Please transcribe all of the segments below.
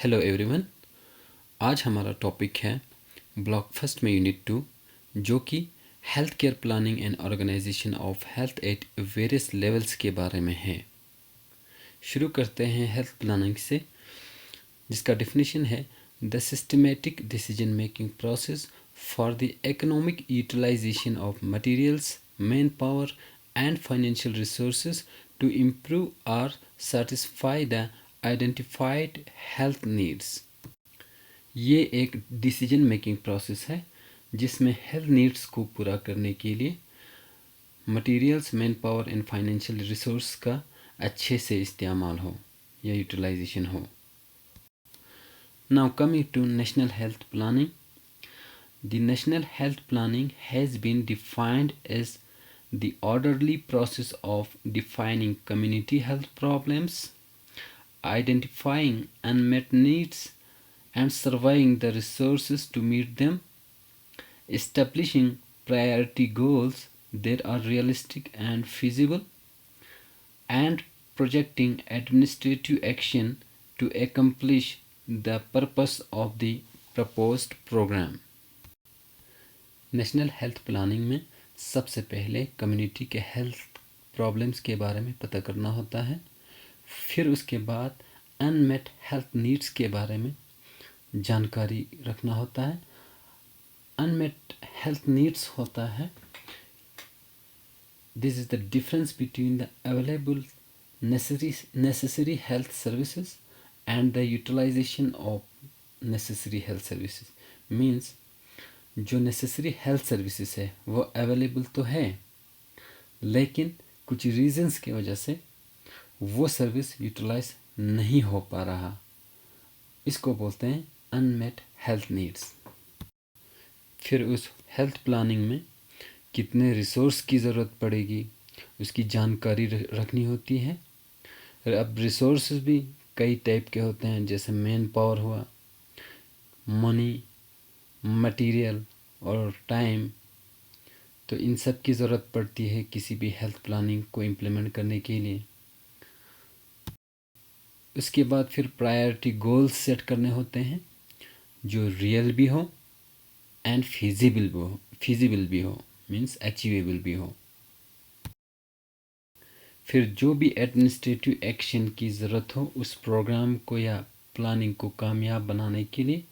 Hello everyone. आज हमारा topic है ब्लॉक फर्स्ट में यूनिट 2 जो कि health care planning and organisation of health at various levels के बारे में है। शुरू करते हैं हेल्थ प्लानिंग से, जिसका डेफिनेशन है the systematic decision making process for the economic utilisation of materials, man power and financial resources to improve और satisfy the identified health needs. ये एक डिसीजन मेकिंग प्रोसेस है जिसमें हेल्थ नीड्स को पूरा करने के लिए materials, man power and financial resource का अच्छे से इस्तेमाल हो या यूटिलाइजेशन हो। Now coming to national health planning, the national health planning has been defined as the orderly process of defining community health problems, identifying unmet needs and surveying the resources to meet them, establishing priority goals that are realistic and feasible, and projecting administrative action to accomplish the purpose of the proposed program. National health planning में सबसे पहले community के health problems के बारे में पता करना होता है। फिर उसके बाद अनमेट हेल्थ नीड्स के बारे में जानकारी रखना होता है। अनमेट हेल्थ नीड्स होता है, this is the difference between the available necessary health services and the utilisation of necessary health services. Means जो नेसेसरी हेल्थ सर्विसेज है वो अवेलेबल तो है, लेकिन कुछ रीजंस की वजह से वो सर्विस यूटिलाइज नहीं हो पा रहा। इसको बोलते हैं अनमेट हेल्थ नीड्स। फिर उस हेल्थ प्लानिंग में कितने रिसोर्स की ज़रूरत पड़ेगी उसकी जानकारी रखनी होती है। अब रिसोर्स भी कई टाइप के होते हैं, जैसे मैन पावर हुआ, मनी, मटेरियल और टाइम। तो इन सब की ज़रूरत पड़ती है किसी भी हेल्थ प्लानिंग को इम्प्लीमेंट करने के लिए। उसके बाद फिर प्रायोरिटी गोल्स सेट करने होते हैं जो रियल भी हो एंड फिजिबल भी हो, मीन्स अचीवेबल भी हो। फिर जो भी एडमिनिस्ट्रेटिव एक्शन की ज़रूरत हो उस प्रोग्राम को या प्लानिंग को कामयाब बनाने के लिए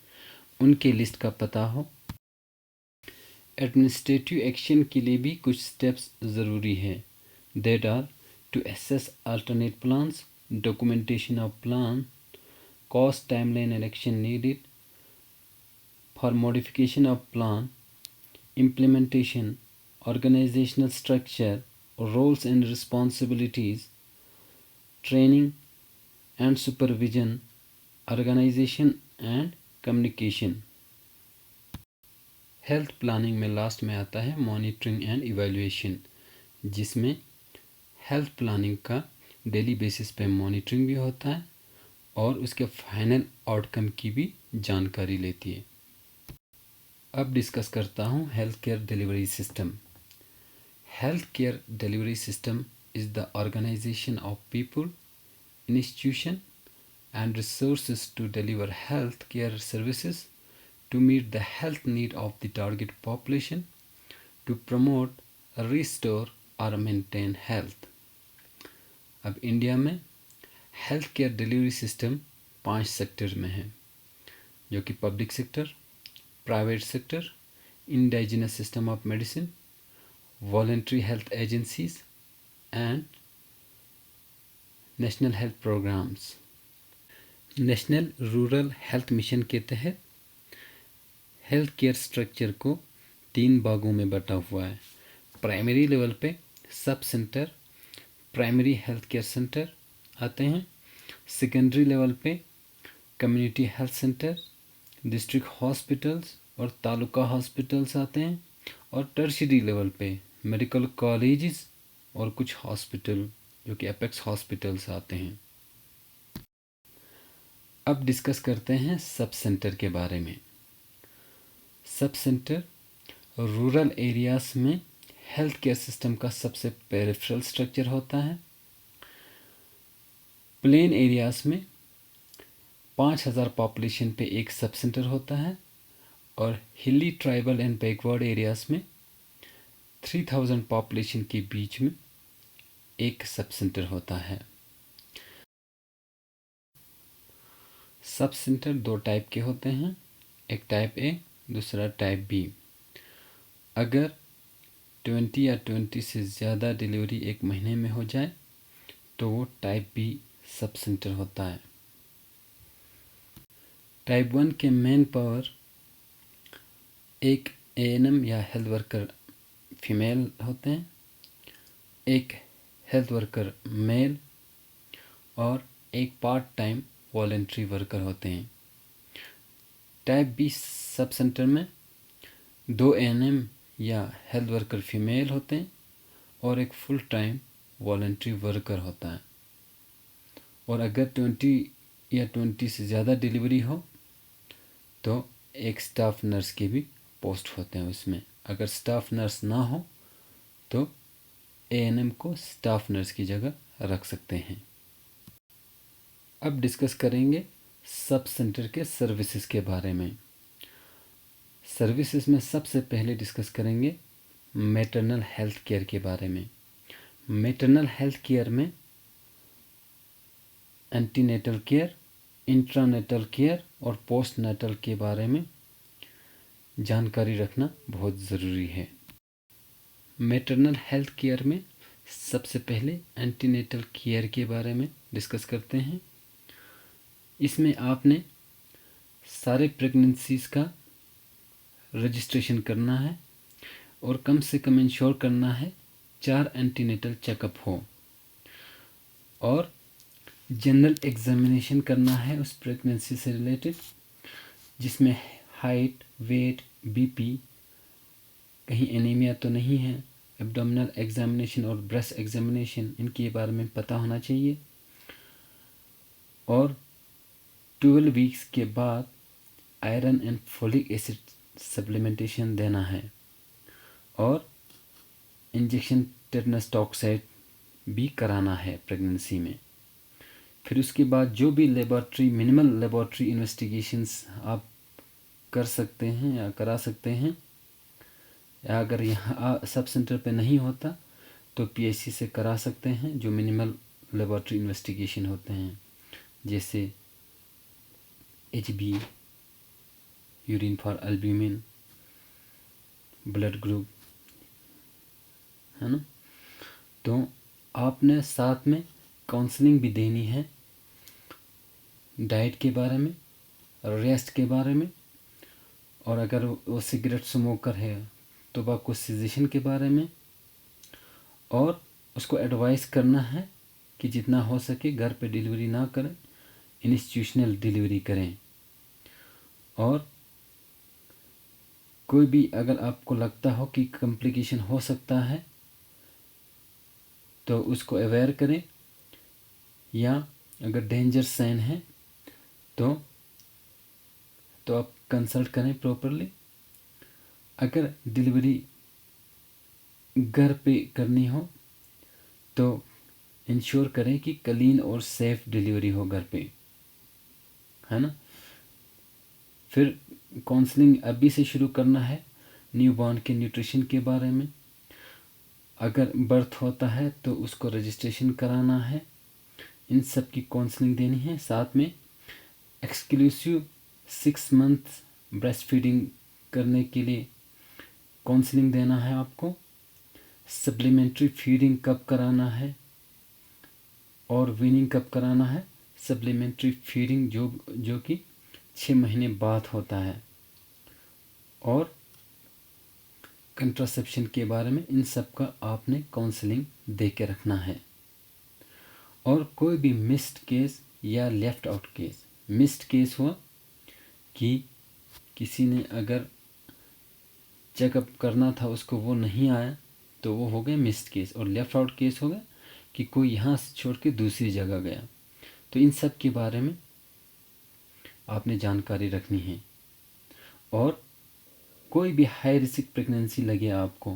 उनके लिस्ट का पता हो। एडमिनिस्ट्रेटिव एक्शन के लिए भी कुछ स्टेप्स ज़रूरी है, that are to assess alternate plans, documentation of plan, cost, timeline and action needed for modification of plan, implementation, organizational structure, roles and responsibilities, training and supervision, organization and communication. Health planning में last में आता है monitoring and evaluation, जिसमें health planning का daily basis पे monitoring भी होता है और उसके फाइनल आउटकम की भी जानकारी लेती है। अब डिस्कस करता हूँ health care delivery system. Health care delivery system is the organisation of people, institution and resources to deliver health care services to meet the health need of the target population, to promote, restore और maintain health. अब India में health care delivery system 5 sector में है, जो कि public sector, private sector, indigenous system of medicine, voluntary health agencies and national health programmes. National rural health mission के तहत health care structure को 3 भागों में बटा हुआ है। प्राइमरी लेवल पे sub centre, primary health care centre आते हैं। सेकेंडरी लेवल पे community health centre, district hospitals और तालुका हॉस्पिटल्स आते हैं। और टर्शियरी लेवल पे मेडिकल कॉलेजेस और कुछ हॉस्पिटल जो कि एपेक्स हॉस्पिटल्स आते हैं। अब डिस्कस करते हैं सब सेंटर के बारे में। सब सेंटर रूरल एरियाज़ में हेल्थ केयर सिस्टम का सबसे पेरिफेरल स्ट्रक्चर होता है। प्लेन एरियाज़ में 5,000 पॉपुलेशन पे एक सब सेंटर होता है और हिली ट्राइबल एंड बैकवर्ड एरियाज़ में 3,000 पॉपुलेशन के बीच में एक सब सेंटर होता है। सब सेंटर दो टाइप के होते हैं, एक टाइप ए, दूसरा टाइप बी। अगर 20 या 20 से ज़्यादा डिलीवरी एक महीने में हो जाए तो वो टाइप बी सब सेंटर होता है। टाइप 1 के मैन पावर एक एएनएम या हेल्थ वर्कर फीमेल होते हैं, एक हेल्थ वर्कर मेल और एक पार्ट टाइम वॉलंटरी वर्कर होते हैं। टाइप बी सब सेंटर में 2 एएनएम या हेल्थ वर्कर फीमेल होते हैं और एक फुल टाइम वॉलंटरी वर्कर होता है। और अगर 20 या 20 से ज़्यादा डिलीवरी हो तो एक स्टाफ नर्स के भी पोस्ट होते हैं उसमें। अगर स्टाफ नर्स ना हो तो एएनएम को स्टाफ नर्स की जगह रख सकते हैं। अब डिस्कस करेंगे सब सेंटर के सर्विसेज के बारे में। सर्विसेज में सबसे पहले डिस्कस करेंगे मैटरनल हेल्थ केयर के बारे में। मैटरनल हेल्थ केयर में एंटीनेटल केयर, इंट्रानेटल केयर और पोस्टनेटल के बारे में जानकारी रखना बहुत ज़रूरी है। मैटरनल हेल्थ केयर में सबसे पहले एंटीनेटल केयर के बारे में डिस्कस करते हैं। इसमें आपने सारे प्रेगनेंसीज का रजिस्ट्रेशन करना है और कम से कम इंश्योर करना है 4 एंटीनेटल चेकअप हो और जनरल एग्जामिनेशन करना है उस प्रेगनेंसी से रिलेटेड, जिसमें हाइट, वेट, बीपी, कहीं एनीमिया तो नहीं है, एब्डोमिनल एग्जामिनेशन और ब्रेस्ट एग्जामिनेशन, इनके बारे में पता होना चाहिए। और 12 वीक्स के बाद iron and folic acid supplementation देना है और इंजेक्शन टेटनस टॉक्साइड भी कराना है प्रेगनेंसी में। फिर उसके बाद जो भी मिनिमल लेबॉर्ट्री इन्वेस्टिगेशंस आप कर सकते हैं या करा सकते हैं, या अगर यहाँ सब सेंटर पे नहीं होता तो पीएचसी से करा सकते हैं, जो मिनिमल लेबॉर्ट्री इन्वेस्टिगेशन होते हैं, जैसे HB, urine for albumin, blood group, है ना। तो आपने साथ में काउंसलिंग भी देनी है, डाइट के बारे में, रेस्ट के बारे में, और अगर वो सिगरेट स्मोकर है टोबैको सीजेशन के बारे में, और उसको एडवाइस करना है कि जितना हो सके घर पे डिलीवरी ना करें, इंस्टीट्यूशनल डिलीवरी करें। और कोई भी अगर आपको लगता हो कि कॉम्प्लिकेशन हो सकता है तो उसको अवेयर करें, या अगर डेंजर साइन है तो आप कंसल्ट करें प्रॉपरली। अगर डिलीवरी घर पे करनी हो तो इंश्योर करें कि क्लीन और सेफ डिलीवरी हो घर पे, है ना। फिर काउंसलिंग अभी से शुरू करना है न्यूबॉर्न के न्यूट्रिशन के बारे में। अगर बर्थ होता है तो उसको रजिस्ट्रेशन कराना है, इन सब की काउंसलिंग देनी है। साथ में एक्सक्लूसिव 6 मंथ ब्रेस्ट फीडिंग करने के लिए काउंसलिंग देना है आपको। सप्लीमेंट्री फीडिंग कब कराना है और वीनिंग कब कराना है। सप्लीमेंट्री फीडिंग जो कि 6 महीने बाद होता है, और कंट्रासेप्शन के बारे में, इन सब का आपने काउंसलिंग दे के रखना है। और कोई भी मिस्ड केस या left out case, missed case हुआ कि किसी ने अगर चेकअप करना था उसको वो नहीं आया तो वो हो गए मिस्ड केस, और लेफ्ट आउट केस हो गया कि कोई यहाँ से छोड़ के दूसरी जगह गया। तो इन सब के बारे में आपने जानकारी रखनी है। और कोई भी हाई रिस्क प्रेगनेंसी लगे आपको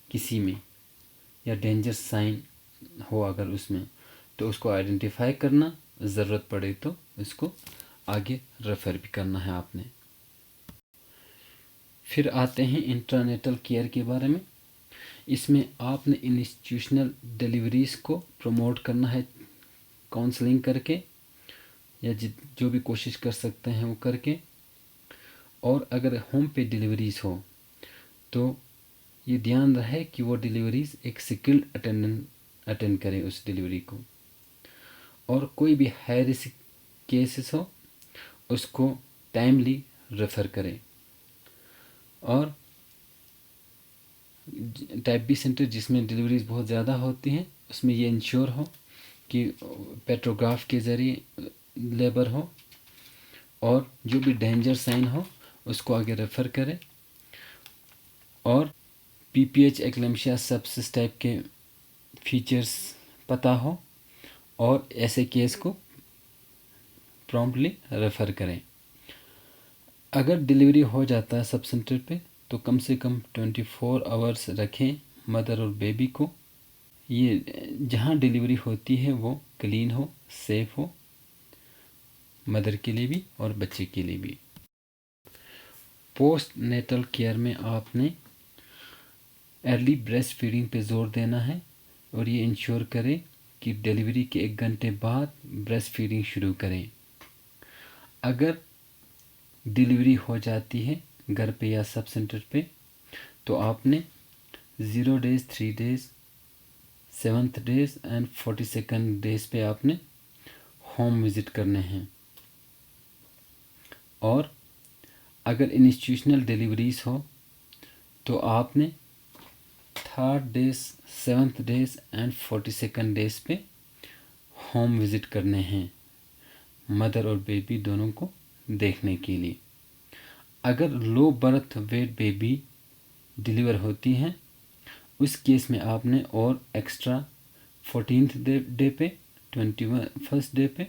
किसी में, या डेंजर साइन हो अगर उसमें, तो उसको आइडेंटिफाई करना, ज़रूरत पड़े तो उसको आगे रेफ़र भी करना है आपने। फिर आते हैं इंट्रानेटल केयर के बारे में। इसमें आपने इंस्टीट्यूशनल डिलीवरीज़ को प्रमोट करना है काउंसलिंग करके, या जो भी कोशिश कर सकते हैं वो करके। और अगर होम पे डिलीवरीज़ हो तो ये ध्यान रहे कि वो डिलीवरीज़ एक स्किल्ड अटेंड करें उस डिलीवरी को। और कोई भी हाई रिस्क केसेस हो उसको टाइमली रेफ़र करें। और टाइप बी सेंटर जिसमें डिलीवरीज बहुत ज़्यादा होती हैं उसमें ये इंश्योर हो कि पेट्रोग्राफ के ज़रिए लेबर हो, और जो भी डेंजर साइन हो उसको आगे रेफ़र करें। और पीपीएच एक्लेम्शिया सेप्सिस टाइप के फीचर्स पता हो और ऐसे केस को प्रॉम्प्टली रेफ़र करें। अगर डिलीवरी हो जाता है सब सेंटर पे तो कम से कम 24 आवर्स रखें मदर और बेबी को। ये जहाँ डिलीवरी होती है वो क्लीन हो, सेफ़ हो, मदर के लिए भी और बच्चे के लिए भी। पोस्ट नेटल केयर में आपने अर्ली ब्रेस्ट फीडिंग पे ज़ोर देना है और ये इंश्योर करें कि डिलीवरी के 1 घंटे बाद ब्रेस्ट फीडिंग शुरू करें। अगर डिलीवरी हो जाती है घर पे या सब सेंटर पे तो आपने 0 days, 3 days, 7th days and 42nd days पे आपने होम विज़िट करने हैं। और अगर इंस्टीट्यूशनल डिलीवरीज़ हो तो आपने 3rd days, 7th days and 42nd days पे होम विज़िट करने हैं मदर और बेबी दोनों को देखने के लिए। अगर low birth weight baby deliver होती हैं उस केस में आपने और एक्स्ट्रा 14th डे पे, 21st डे पे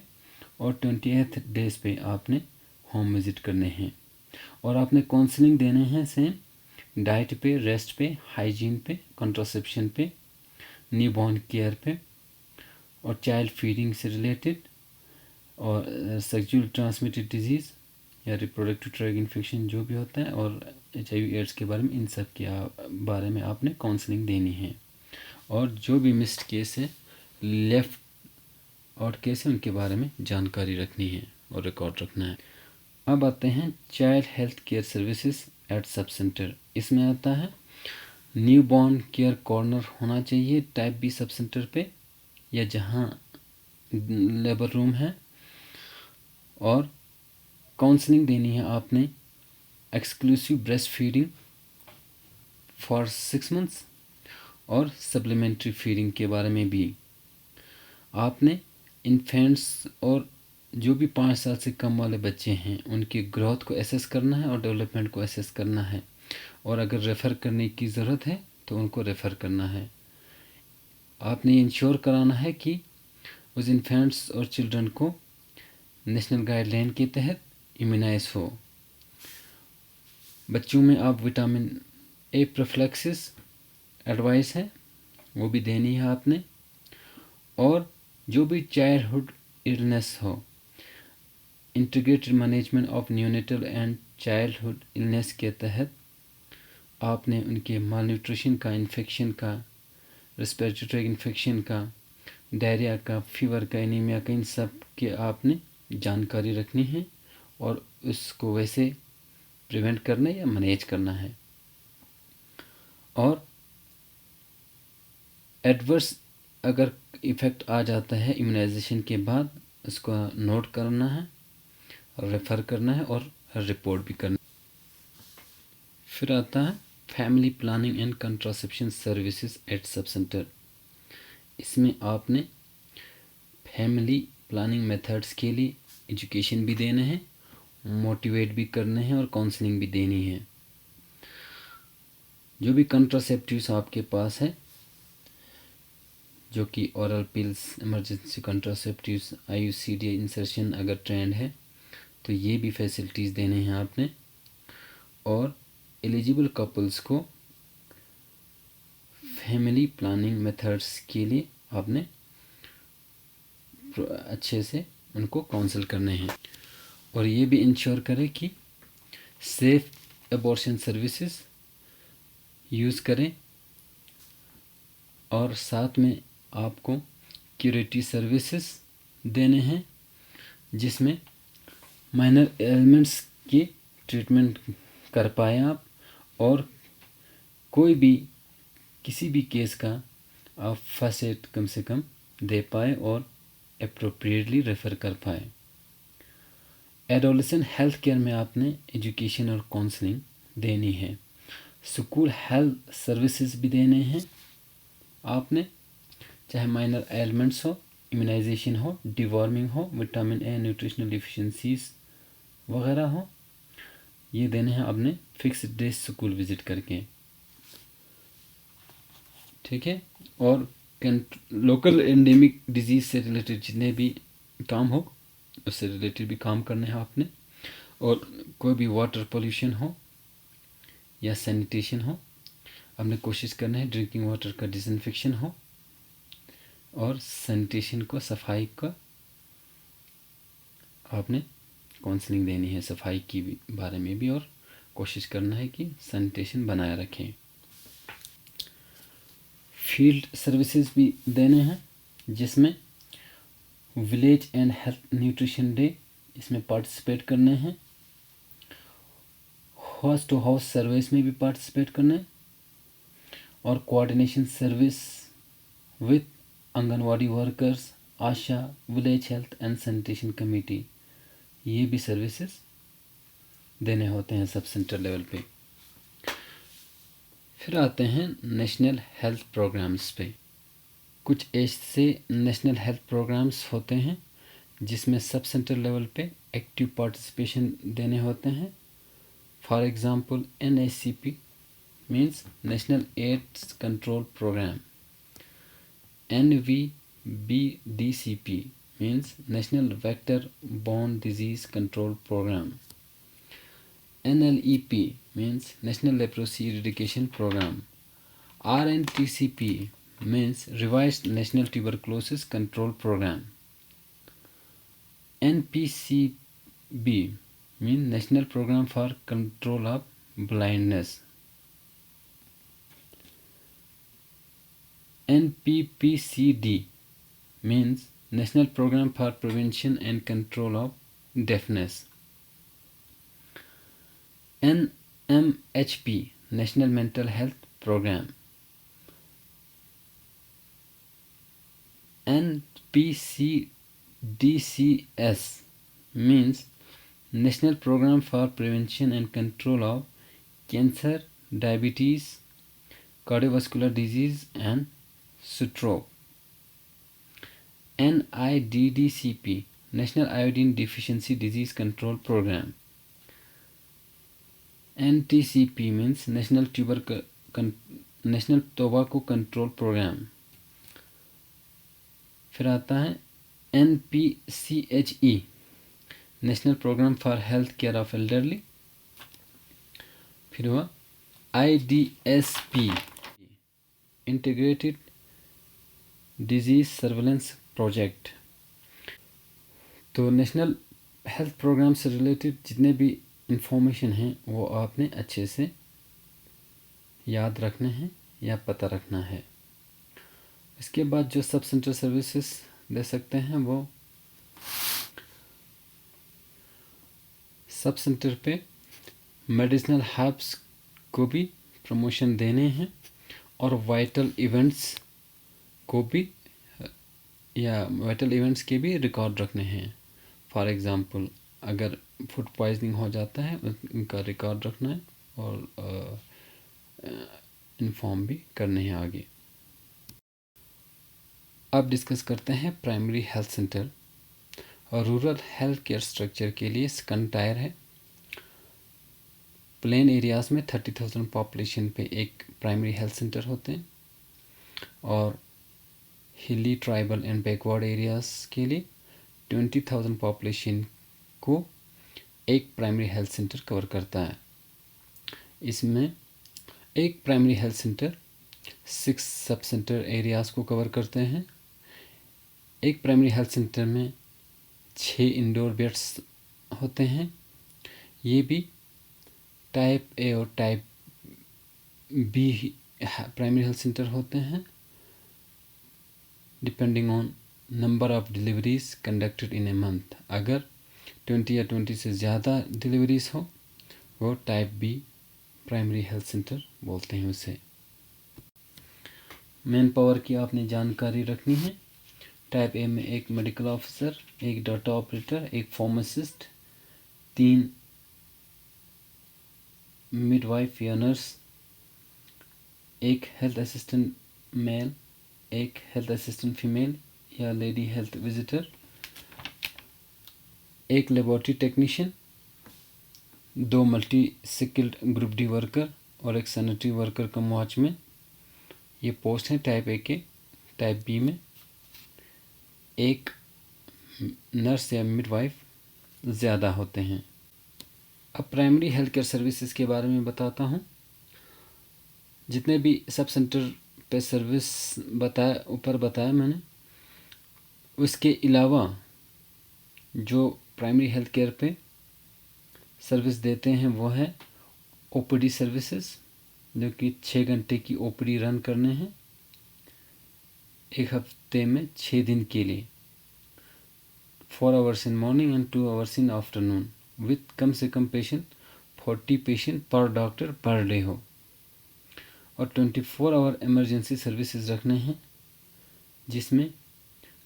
और 28th डेज पे आपने होम विज़िट करने हैं। और आपने काउंसलिंग देने हैं सेम डाइट पे, रेस्ट पे, हाइजीन पे, कंट्रासेप्शन पे, न्यूबॉर्न केयर पे और चाइल्ड फीडिंग से रिलेटेड और सेक्सुअल ट्रांसमिटेड डिजीज़ या रिप्रोडक्टिव ट्रैक इन्फेक्शन जो भी होता है और HIV एड्स के बारे में, इन सब के बारे में आपने काउंसलिंग देनी है। और जो भी मिस्ड केस है, लेफ़्ट आउट केस है, उनके बारे में जानकारी रखनी है और रिकॉर्ड रखना है। अब आते हैं child health care services at sub centre. इसमें आता है न्यू बॉर्न केयर कॉर्नर होना चाहिए टाइप बी सब सेंटर पे या जहाँ लेबर रूम है। और काउंसलिंग देनी है आपने exclusive breast feeding for 6 months और सप्लीमेंट्री फीडिंग के बारे में भी। आपने इन्फेंट्स और जो भी 5 साल से कम वाले बच्चे हैं उनकी ग्रोथ को एसेस करना है और डेवलपमेंट को एसेस करना है। और अगर रेफ़र करने की ज़रूरत है तो उनको रेफ़र करना है। आपने इंश्योर कराना है कि उस इन्फेंट्स और चिल्ड्रन को नेशनल गाइडलाइन के तहत इम्यूनाइज हो। बच्चों में आप विटामिन ए प्रोफिलैक्सिस एडवाइस है वो भी देनी है आपने। और जो भी चाइल्डहुड इलनेस हो, integrated management of neonatal and childhood illness के तहत आपने उनके माल न्यूट्रिशन का, इन्फेक्शन का, रेस्पिरेटरी ट्रैक इन्फेक्शन का, डायरिया का, फीवर का, एनीमिया का, इन सब के आपने जानकारी रखनी है और उसको वैसे प्रिवेंट करना या मैनेज करना है। और एडवर्स अगर इफ़ेक्ट आ जाता है इम्यूनाइजेशन के बाद उसको नोट करना है, रेफ़र करना है और रिपोर्ट भी करना है। फिर आता है family planning and contraception services at sub centre. इसमें आपने फैमिली प्लानिंग मेथड्स के लिए एजुकेशन भी देना है, मोटिवेट भी करने हैं और काउंसलिंग भी देनी है। जो भी कंट्रासेप्टिव्स आपके पास है जो कि oral pills, emergency contraceptives, IUCD insertion अगर ट्रेंड है तो ये भी फैसिलिटीज़ देने हैं आपने। और एलिजिबल कपल्स को फैमिली प्लानिंग मेथड्स के लिए आपने अच्छे से उनको काउंसल करने हैं। और ये भी इंश्योर करें कि सेफ एबॉर्शन सर्विसेज यूज़ करें, और साथ में आपको क्यूरेटिव सर्विसेज देने हैं जिसमें माइनर एलिमेंट्स की ट्रीटमेंट कर पाए आप, और कोई भी किसी भी केस का आप फर्स्ट एड कम से कम दे पाए और अप्रोप्रिएटली रेफ़र कर पाए। एडोलेसेंट हेल्थ केयर में आपने एजुकेशन और काउंसलिंग देनी है, स्कूल हेल्थ सर्विसेज भी देने हैं आपने, चाहे माइनर एलिमेंट्स हो, इम्यूनाइजेशन हो, डिवॉर्मिंग हो, विटामिन ए न्यूट्रिशनल डिफिशिएंसीज वगैरह हो, ये देने हैं आपने फिक्स डे स्कूल विज़िट करके, ठीक है। और लोकल एंडेमिक डिजीज़ से रिलेटेड जितने भी काम हो उससे रिलेटेड भी काम करने हैं आपने, और कोई भी वाटर पोल्यूशन हो या सैनिटेशन हो, आपने कोशिश करना है ड्रिंकिंग वाटर का डिसइंफेक्शन हो, और सैनिटेशन को, सफाई का आपने काउंसलिंग देनी है, सफाई की बारे में भी, और कोशिश करना है कि सैनिटेशन बनाए रखें। फील्ड सर्विसेज भी देने हैं जिसमें village and health nutrition day इसमें पार्टिसिपेट करने हैं, हाउस टू हाउस सर्विस में भी पार्टिसिपेट करना है, और coordination service with anganwadi workers, Asha, village health and sanitation committee, ये भी सर्विसेज देने होते हैं सब सेंटर लेवल पे। फिर आते हैं नेशनल हेल्थ प्रोग्राम्स पे। कुछ ऐसे नेशनल हेल्थ प्रोग्राम्स होते हैं जिसमें सब सेंटर लेवल पे एक्टिव पार्टिसिपेशन देने होते हैं। For example NACP means national AIDS control programme, NVBDCP means national vector borne disease control programme, NLEP means National Leprosy Eradication Program, RNTCP means Revised National Tuberculosis Control Program, NPCB means National Program for Control of Blindness, NPPCD means National Program for Prevention and Control of Deafness, NMHP National Mental Health Program, NPCDCS means National Program for Prevention and Control of Cancer, Diabetes, Cardiovascular Disease and Stroke, NIDDCP National Iodine Deficiency Disease Control Program, NTCP means National Tobacco Control Program। फिर आता है NPCHE national programme for health care of elderly. फिर हुआ IDSP integrated disease surveillance project. तो national health programme से related जितने भी information हैं वो आपने अच्छे से याद रखने हैं या पता रखना है। इसके बाद जो सब सेंटर सर्विसेज दे सकते हैं वो सब सेंटर पे मेडिसिनल हर्ब्स को भी प्रमोशन देने हैं, और वाइटल इवेंट्स को भी या वाइटल इवेंट्स के भी रिकॉर्ड रखने हैं। फॉर एग्ज़ाम्पल अगर फूड पॉइजनिंग हो जाता है उनका रिकॉर्ड रखना है और इन्फॉर्म भी करने हैं आगे। अब डिस्कस करते हैं प्राइमरी हेल्थ सेंटर। और रूरल हेल्थ केयर स्ट्रक्चर के लिए सेकंड टायर है। प्लेन एरियाज़ में 30,000 पॉपुलेशन पे एक प्राइमरी हेल्थ सेंटर होते हैं, और हिली, ट्राइबल एंड बैकवर्ड एरियाज़ के लिए 20,000 पॉपुलेशन को एक प्राइमरी हेल्थ सेंटर कवर करता है। इसमें एक primary health centre 6 sub centre areas को कवर करते हैं। एक प्राइमरी हेल्थ सेंटर में 6 इंडोर बेड्स होते हैं, ये भी टाइप ए और type B primary health centre होते हैं, depending on number of deliveries conducted in a month. अगर 20 या 20 से ज़्यादा डिलीवरीज हो वो type B primary health centre बोलते हैं उसे। मैन पावर की आपने जानकारी रखनी है। टाइप ए में एक मेडिकल ऑफिसर, एक डाटा ऑपरेटर, एक फार्मासिस्ट, 3 मिडवाइफ या नर्स, एक हेल्थ असिस्टेंट मेल, एक हेल्थ असिस्टेंट फीमेल या लेडी हेल्थ विजिटर, एक laboratory technician, 2 multi skilled group D worker और एक सैनिटरी वर्कर कम वॉचमैन। ये पोस्ट हैं टाइप ए के। टाइप बी में एक नर्स या मिडवाइफ ज़्यादा होते हैं। अब प्राइमरी हेल्थ केयर सर्विसेज के बारे में बताता हूँ। जितने भी सब सेंटर पे सर्विस ऊपर बताया मैंने, उसके अलावा जो प्राइमरी हेल्थ केयर पे सर्विस देते हैं वो है ओपीडी सर्विसेज, जो कि 6 घंटे की ओपीडी रन करने हैं एक हफ्ते में 6 दिन के लिए, 4 hours in morning and 2 hours in afternoon, with कम से कम patient 40 patient per doctor per day हो। और 24 आवर इमरजेंसी सर्विसेज रखने हैं, जिसमें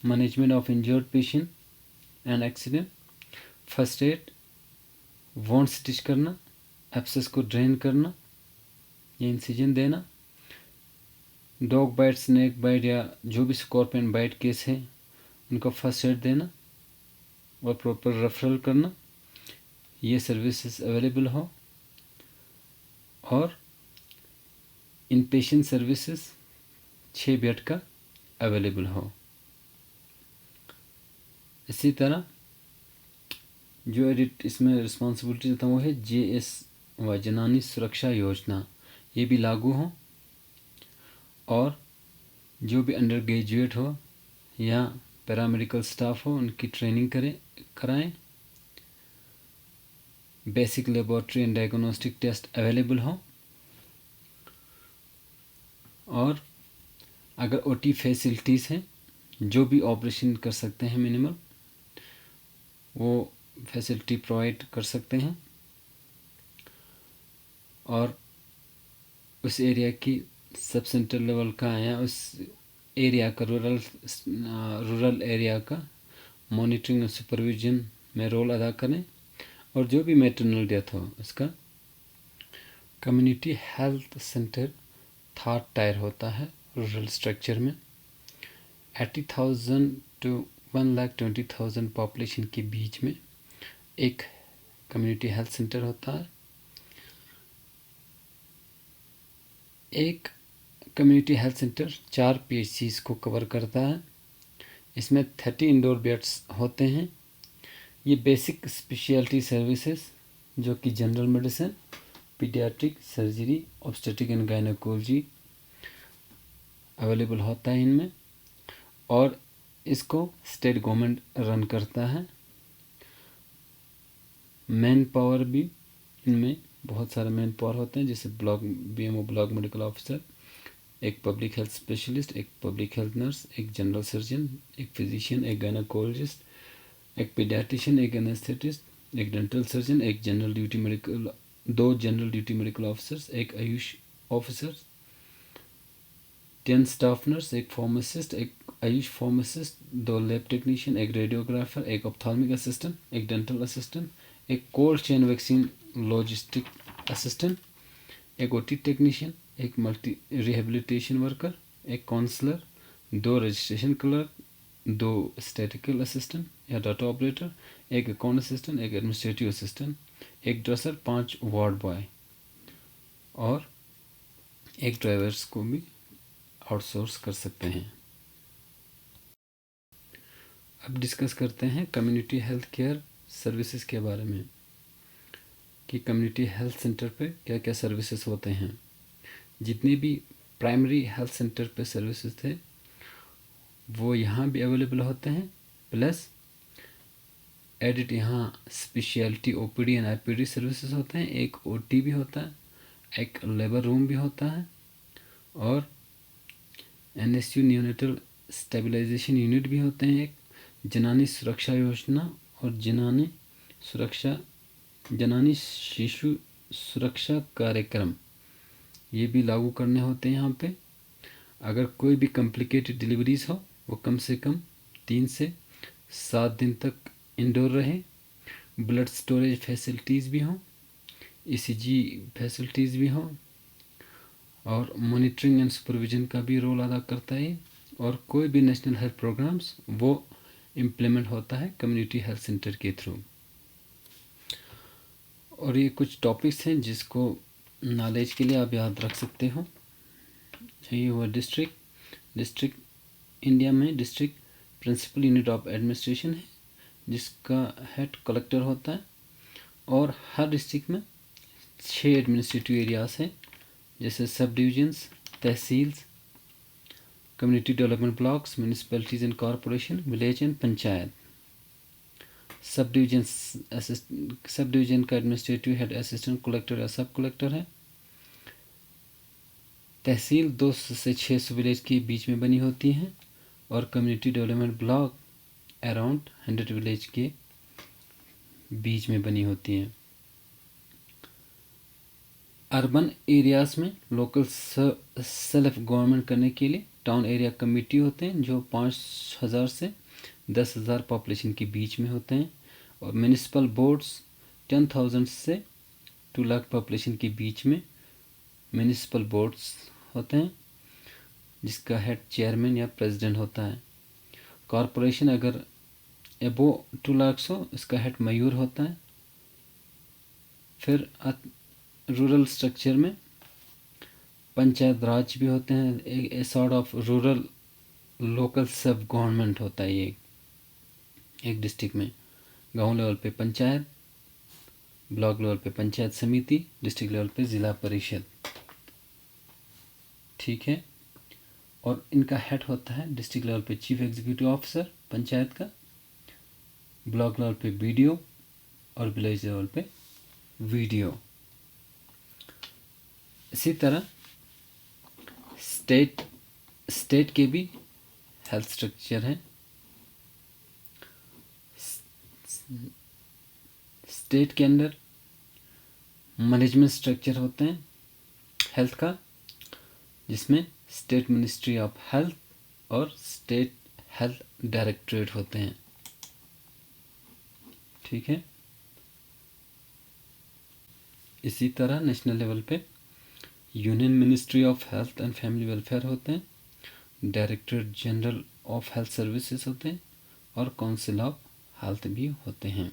management of injured patient and accident, first aid, wound stitch करना, एब्सेस को ड्रेन करना या इंसिजन देना, डॉग बाइट, स्नेक बाइट या जो भी स्कॉर्पियन बाइट केस है उनको फर्स्ट एड देना और प्रॉपर रेफरल करना, ये सर्विसेज अवेलेबल हो। और इन पेशेंट सर्विसेज 6 बेड का अवेलेबल हो। इसी तरह जो एडिट इसमें रिस्पॉन्सिबिलिटी देता वो है JSY, जनानी सुरक्षा योजना, ये भी लागू हो। और जो भी अंडर ग्रेजुएट हो या पैरामेडिकल स्टाफ हो उनकी ट्रेनिंग कराएं। Basic laboratory and diagnostic test available हो। और अगर OT फैसिलिटीज़ हैं, जो भी ऑपरेशन कर सकते हैं मिनिमल, वो फैसिलिटी प्रोवाइड कर सकते हैं। और उस एरिया की सब सेंटर लेवल का या उस एरिया का रूरल एरिया का मॉनिटरिंग और सुपरविजन में रोल अदा करें। और जो भी मैटरनल डेथ हो उसका community health centre 3rd tyre होता है रूरल स्ट्रक्चर में। 80,000 to 1,20,000 पॉपुलेशन के बीच में एक कम्युनिटी हेल्थ सेंटर होता है। एक कम्युनिटी हेल्थ सेंटर 4 PHCs को कवर करता है। इसमें 30 इंडोर बेड्स होते हैं। ये बेसिक स्पेशलिटी सर्विसेज जो कि general medicine, paediatric, surgery, obstetric and gynaecology available होता है इनमें। और इसको स्टेट गवर्नमेंट रन करता है। मैन पावर भी इनमें बहुत सारे मैन पावर होते हैं, जैसे block BMO block medical officer, एक पब्लिक हेल्थ स्पेशलिस्ट, एक पब्लिक हेल्थ नर्स, एक जनरल सर्जन, एक फिजिशियन, एक गायनेकोलॉजिस्ट, एक पीडियाट्रिशियन, एक एनेस्थेटिस्ट, एक डेंटल सर्जन, एक general duty medical 2 general duty medical officers, एक आयुष ऑफिसर, 10 स्टाफ नर्स, एक फार्मासिस्ट, एक आयुष फार्मासिस्ट, 2 लैब टेक्नीशियन, एक रेडियोग्राफर, एक ऑप्थाल्मिक असिस्टेंट, एक डेंटल असिस्टेंट, एक cold chain vaccine logistic assistant, एक OT टेक्नीशियन, एक मल्टी रिहेबिलिटेशन वर्कर, एक counsellor, 2 registration clerk, 2 statistical assistant या डाटा ऑपरेटर, एक अकाउंट असिस्टेंट, एक एडमिनिस्ट्रेटिव असिस्टेंट, एक ड्रेसर, 5 वार्ड बॉय और एक ड्राइवर्स को भी आउटसोर्स कर सकते हैं। अब डिस्कस करते हैं कम्युनिटी हेल्थ केयर सर्विसेज के बारे में कि कम्युनिटी हेल्थ सेंटर पे क्या क्या सर्विसेज होते हैं। जितने भी प्राइमरी हेल्थ सेंटर पे सर्विसेज थे वो यहाँ भी अवेलेबल होते हैं, प्लस एडिट यहाँ speciality OPD and IPD services होते हैं, एक ओटी भी होता है, एक लेबर रूम भी होता है, और एनएसयू न्यूनेटल स्टेबलाइजेशन यूनिट भी होते हैं, एक जनानी सुरक्षा योजना और जनानी शिशु सुरक्षा कार्यक्रम ये भी लागू करने होते हैं यहाँ पे। अगर कोई भी कॉम्प्लिकेटेड डिलीवरीज हो वो कम से कम 3 से 7 दिन तक इंडोर रहे, ब्लड स्टोरेज फैसिलिटीज़ भी हों, ईसीजी फैसिलिटीज़ भी हों, और मॉनिटरिंग एंड सुपरविजन का भी रोल अदा करता है। और कोई भी नेशनल हेल्थ प्रोग्राम्स वो इम्प्लीमेंट होता है कम्युनिटी हेल्थ सेंटर के थ्रू। और ये कुछ टॉपिक्स हैं जिसको नॉलेज के लिए आप याद रख सकते हो। ये हुआ डिस्ट्रिक्ट इंडिया में district principal unit of administration है जिसका हेड कलेक्टर होता है, और हर डिस्ट्रिक्ट में 6 एडमिनिस्ट्रेटिव एरियाज हैं जैसे सब divisions, tehsils, community development blocks, municipalities and corporation, village and panchayat. Sub division का एडमिनिस्ट्रेटिव हेड असिस्टेंट कलेक्टर या सब कलेक्टर है। तहसील 200 से 600 विलेज के बीच में बनी होती हैं, और community development block around 100 village के बीच में बनी होती हैं। अर्बन एरियाज़ में लोकल सेल्फ गवर्नमेंट करने के लिए टाउन एरिया कमेटी होते हैं जो 5000 से 10,000 पॉपुलेशन के बीच में होते हैं, और म्यूनिसिपल बोर्ड्स 10,000 से 2 लाख पॉपुलेशन के बीच में म्यूनिसिपल बोर्ड्स होते हैं जिसका हेड चेयरमैन या प्रेसिडेंट होता है। कॉरपोरेशन अगर एबो 2 लाख हो इसका हेड मयूर होता है। फिर रूरल स्ट्रक्चर में पंचायत राज भी होते हैं, एक सॉर्ट ऑफ रूरल लोकल सब गवर्नमेंट होता है ये एक डिस्ट्रिक्ट में। गांव लेवल पे पंचायत, ब्लॉक लेवल पे पंचायत समिति, डिस्ट्रिक्ट लेवल पे ज़िला परिषद, ठीक है। और इनका हेड होता है डिस्ट्रिक्ट लेवल पे चीफ एग्जीक्यूटिव ऑफिसर पंचायत का, ब्लॉक लेवल पे बीडीओ, और विलेज लेवल पे वीडीओ। इसी तरह स्टेट के भी हेल्थ स्ट्रक्चर हैं। स्टेट के अंदर मैनेजमेंट स्ट्रक्चर होते हैं हेल्थ का, जिसमें स्टेट मिनिस्ट्री ऑफ हेल्थ और स्टेट हेल्थ डायरेक्टरेट होते हैं, ठीक है। इसी तरह नेशनल लेवल पे union ministry of health and family welfare होते हैं, directorate general of health services होते हैं, और काउंसिल ऑफ हेल्थ भी होते हैं।